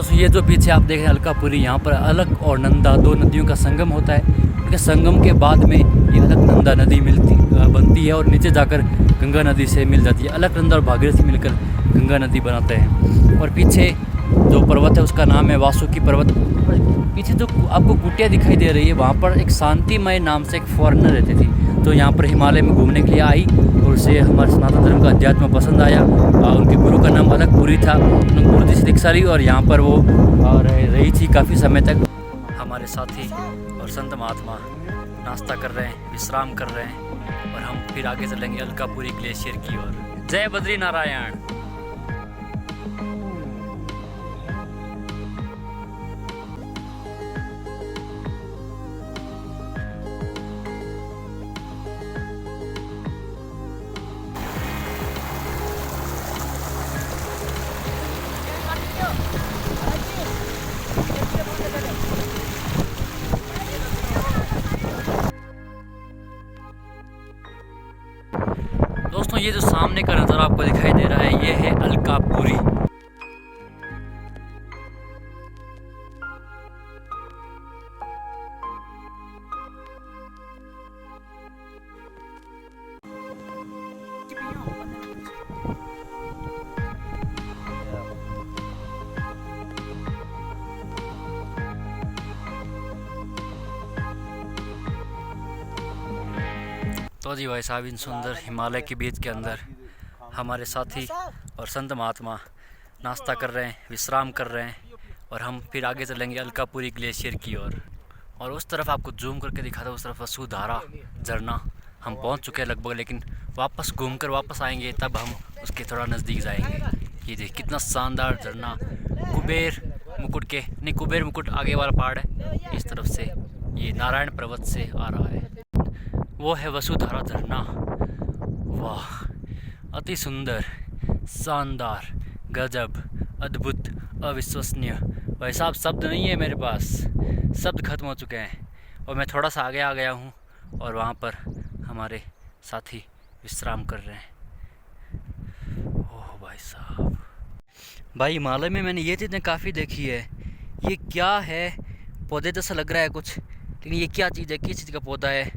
तो ये जो पीछे आप देख रहे हैं अलकापुरी, यहाँ पर अलक और नंदा दो नदियों का संगम होता है। उनके संगम के बाद में ये अलकनंदा नदी बनती है और नीचे जाकर गंगा नदी से मिल जाती है। अलकनंदा और भागीरथी मिलकर गंगा नदी बनाते हैं। और पीछे जो पर्वत है उसका नाम है वासुकी पर्वत। पीछे जो आपको कुटिया दिखाई दे रही है वहाँ पर एक शांतिमय नाम से एक फॉरेनर रहती थी, तो यहाँ पर हिमालय में घूमने के लिए आई और उसे हमारे सनातन धर्म का अध्यात्म पसंद आया। उनके गुरु का नाम अलकपुरी था। उन्होंने गुरु जी से दीक्षा ली और यहाँ पर वो रही थी काफ़ी समय तक। हमारे साथी और संत महात्मा नाश्ता कर रहे हैं, विश्राम कर रहे हैं और हम फिर आगे चलेंगे अलकापुरी ग्लेशियर की ओर। जय बद्री नारायण। दोस्तों ये जो सामने का नज़ारा आपको दिखाई दे रहा है ये है अलकापुरी। तो जी भाई साहब, इन सुंदर हिमालय के बीच के अंदर हमारे साथी और संत महात्मा नाश्ता कर रहे हैं, विश्राम कर रहे हैं और हम फिर आगे चलेंगे अलकापुरी ग्लेशियर की ओर। और उस तरफ आपको जूम करके दिखाता हूँ, उस तरफ वसुधारा झरना हम पहुँच चुके हैं लगभग, लेकिन वापस घूमकर वापस आएंगे तब हम उसके थोड़ा नज़दीक जाएंगे। ये देखिए कितना शानदार झरना, कुबेर मुकुट के नहीं, कुबेर मुकुट आगे वाला पहाड़ है, इस तरफ से ये नारायण पर्वत से आ रहा है, वो है वसुधारा झरना। वाह, अति सुंदर, शानदार, गजब, अद्भुत, अविश्वसनीय। भाई साहब शब्द नहीं है मेरे पास, शब्द खत्म हो चुके हैं। और मैं थोड़ा सा आगे आ गया हूँ और वहाँ पर हमारे साथी विश्राम कर रहे हैं। ओह भाई साहब, भाई हिमालय में मैंने ये चीज़ें काफ़ी देखी है। ये क्या है, पौधे जैसा लग रहा है कुछ, लेकिन ये क्या चीज़ है, किस चीज़ का पौधा है,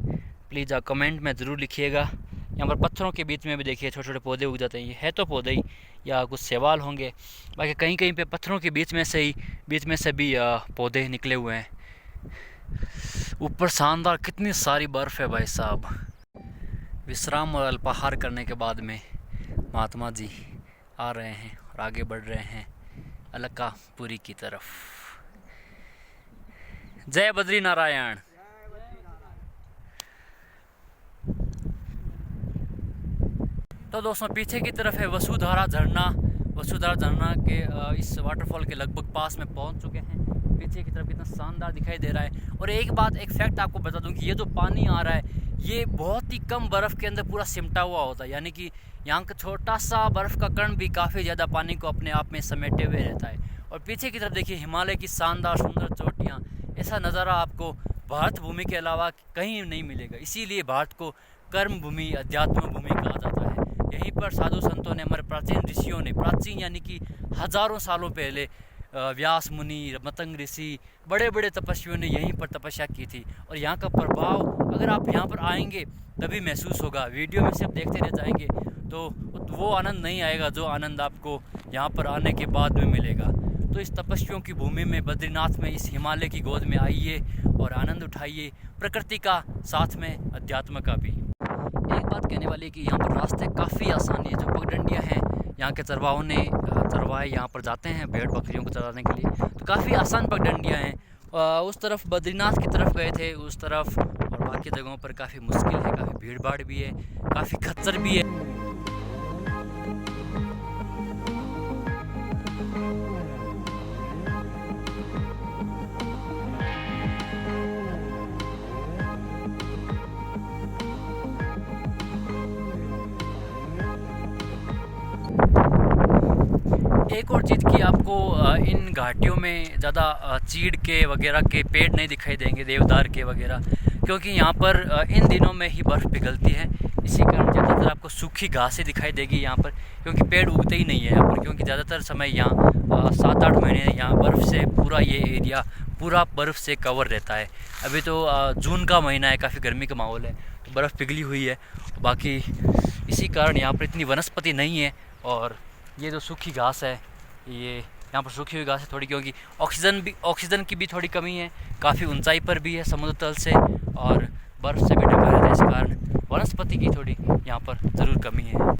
प्लीज़ आप कमेंट में ज़रूर लिखिएगा। यहाँ पर पत्थरों के बीच में भी देखिए छोटे छोटे पौधे उग जाते हैं। ये है तो पौधे ही या कुछ शैवाल होंगे, बाकी कहीं कहीं पे पत्थरों के बीच में से भी पौधे निकले हुए हैं। ऊपर शानदार कितनी सारी बर्फ़ है भाई साहब। विश्राम और अल्पाहार करने के बाद में महात्मा जी आ रहे हैं और आगे बढ़ रहे हैं अलकापुरी की तरफ। जय बद्री नारायण। तो दोस्तों पीछे की तरफ है वसुधारा झरना। वसुधारा झरना के इस वाटरफॉल के लगभग पास में पहुंच चुके हैं। पीछे की तरफ कितना शानदार दिखाई दे रहा है। और एक फैक्ट आपको बता दूं कि ये जो पानी आ रहा है ये बहुत ही कम बर्फ़ के अंदर पूरा सिमटा हुआ होता है, यानी कि यहाँ का छोटा सा बर्फ़ का कण भी काफ़ी ज़्यादा पानी को अपने आप में समेटे हुए रहता है। और पीछे की तरफ देखिए हिमालय की शानदार सुंदर चोटियाँ। ऐसा नज़ारा आपको भारत भूमि के अलावा कहीं नहीं मिलेगा, इसीलिए भारत को कर्म भूमि, अध्यात्म भूमि कहा जाता है। यहीं पर साधु संतों ने, हमारे प्राचीन ऋषियों ने, प्राचीन यानी कि हज़ारों सालों पहले व्यास मुनि, मतंग ऋषि, बड़े बड़े तपस्वियों ने यहीं पर तपस्या की थी। और यहाँ का प्रभाव अगर आप यहाँ पर आएंगे तभी महसूस होगा। वीडियो में से आप देखते रह जाएंगे तो वो आनंद नहीं आएगा जो आनंद आपको यहाँ पर आने के बाद में मिलेगा। तो इस तपस्वियों की भूमि में, बद्रीनाथ में, इस हिमालय की गोद में आइए और आनंद उठाइए, प्रकृति का साथ में अध्यात्म का भी। एक बात कहने वाली है कि यहाँ पर रास्ते काफ़ी आसानी है। जो पगडंडियाँ हैं यहाँ के चरवाहे यहाँ पर जाते हैं भेड़ बकरियों को चराने के लिए, तो काफ़ी आसान पगडंडियाँ हैं। उस तरफ बद्रीनाथ की तरफ गए थे, उस तरफ, और बाकी जगहों पर काफ़ी मुश्किल है, काफ़ी भीड़ भाड़ भी है, काफ़ी खच्चर भी है। एक और चीज़ की आपको इन घाटियों में ज़्यादा चीड़ के वगैरह के पेड़ नहीं दिखाई देंगे, देवदार के वगैरह, क्योंकि यहाँ पर इन दिनों में ही बर्फ़ पिघलती है। इसी कारण ज़्यादातर आपको सूखी घासें दिखाई देगी यहाँ पर, क्योंकि पेड़ उगते ही नहीं है यहाँ पर, क्योंकि ज़्यादातर समय यहाँ 7-8 महीने यहाँ बर्फ़ से पूरा ये एरिया पूरा बर्फ़ से कवर रहता है। अभी तो जून का महीना है, काफ़ी गर्मी का माहौल है, तो बर्फ़ पिघली हुई है। बाकी इसी कारण यहाँ पर इतनी वनस्पति नहीं है। और ये जो सूखी घास है, ये यहाँ पर सूखी हुई घास है थोड़ी, क्योंकि ऑक्सीजन की भी थोड़ी कमी है, काफ़ी ऊंचाई पर भी है समुद्र तल से, और बर्फ़ से भी ढका रहता है। इस कारण वनस्पति की थोड़ी यहाँ पर ज़रूर कमी है।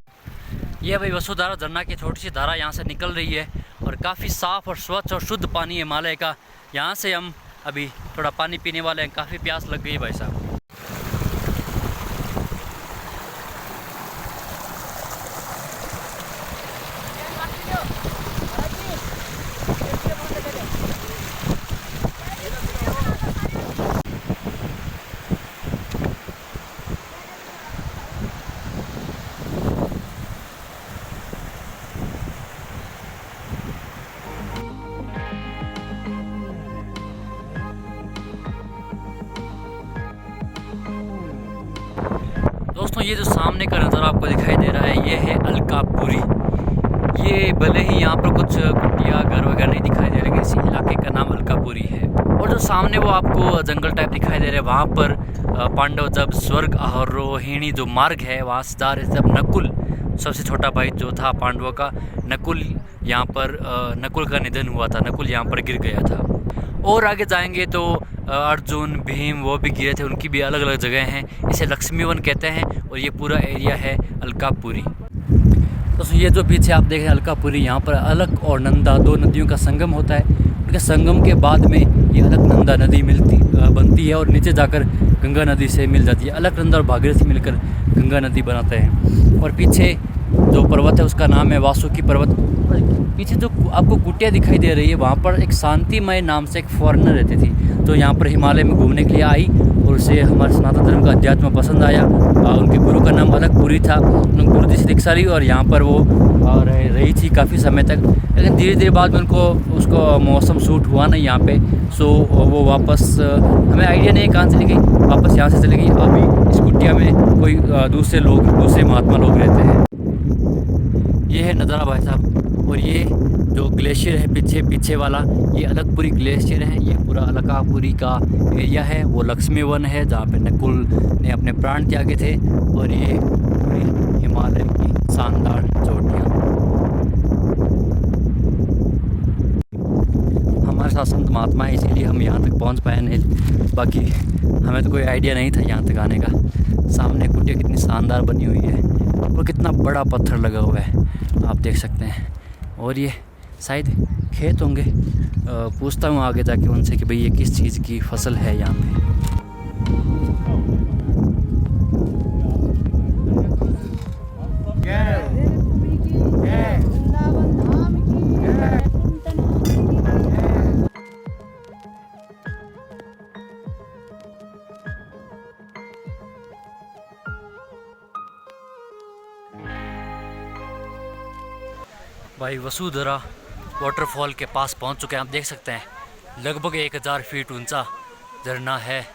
ये भाई वसुधारा झरना की छोटी सी धारा यहाँ से निकल रही है, और काफ़ी साफ़ और स्वच्छ और शुद्ध पानी है हिमालय का। यहाँ से हम अभी थोड़ा पानी पीने वाले हैं, काफ़ी प्यास लग गई है भाई साहब। दोस्तों, ये जो सामने का नज़ारा आपको दिखाई दे रहा है, ये है अलकापुरी। ये भले ही यहाँ पर कुछ कुटिया घर वगैरह नहीं दिखाई दे रहे, लेकिन इस इलाके का नाम अलकापुरी है। और जो सामने वो आपको जंगल टाइप दिखाई दे रहा है, वहाँ पर पांडव जब स्वर्ग आरोहिणी जो मार्ग है वहाँ से जा रहे थे, जब नकुल सबसे छोटा भाई जो था पांडवों का, नकुल यहाँ पर नकुल का निधन हुआ था, नकुल यहाँ पर गिर गया था। और आगे जाएंगे तो अर्जुन भीम वो भी गिरे थे, उनकी भी अलग अलग जगह हैं। इसे लक्ष्मी वन कहते हैं, और ये पूरा एरिया है अलकापुरी। तो ये जो पीछे आप देख रहे हैं अलकापुरी, यहाँ पर अलक और नंदा दो नदियों का संगम होता है। उनके संगम के बाद में ये अलकनंदा नदी बनती है, और नीचे जाकर गंगा नदी से मिल जाती है। अलकनंदा और भागीरथी मिलकर गंगा नदी बनाते हैं। और पीछे जो पर्वत है उसका नाम है वासुकी पर्वत। पीछे जो आपको कुटिया दिखाई दे रही है, वहाँ पर एक शांतिमय नाम से एक फॉरेनर रहती थी, तो यहाँ पर हिमालय में घूमने के लिए आई, और उसे हमारे सनातन धर्म का अध्यात्म पसंद आया। उनके गुरु का नाम अलकपुरी था। उन्होंने गुरु जी से दीक्षा ली, और यहाँ पर वो रही थी काफ़ी समय तक। लेकिन धीरे धीरे बाद में उसको मौसम सूट हुआ नहीं यहाँ पे, सो वो वापस, हमें आइडिया नहीं कहाँ चली गई, वापस यहाँ से चली गई। अभी इस कुटिया में कोई दूसरे महात्मा लोग रहते हैं। ये है नज़ारा भाई साहब। और ये जो ग्लेशियर है पीछे वाला, ये अलकपुरी ग्लेशियर है। ये पूरा अलकापुरी का एरिया है, वो लक्ष्मी वन है जहाँ पे नकुल ने अपने प्राण त्यागे थे। और ये पूरी हिमालय की शानदार चोटियाँ। हमारे साथ संत महात्मा है, इसीलिए हम यहाँ तक पहुँच पाए नहीं, बाकी हमें तो कोई आइडिया नहीं था यहाँ तक आने का। सामने कुटिया कितनी शानदार बनी हुई है, और कितना बड़ा पत्थर लगा हुआ है, आप देख सकते हैं। और ये शायद खेत होंगे, पूछता हूँ आगे जाके उनसे कि भाई ये किस चीज़ की फसल है यहाँ पे। भाई वसुधारा वाटरफॉल के पास पहुंच चुके हैं। आप देख सकते हैं लगभग 1000 फीट ऊंचा झरना है।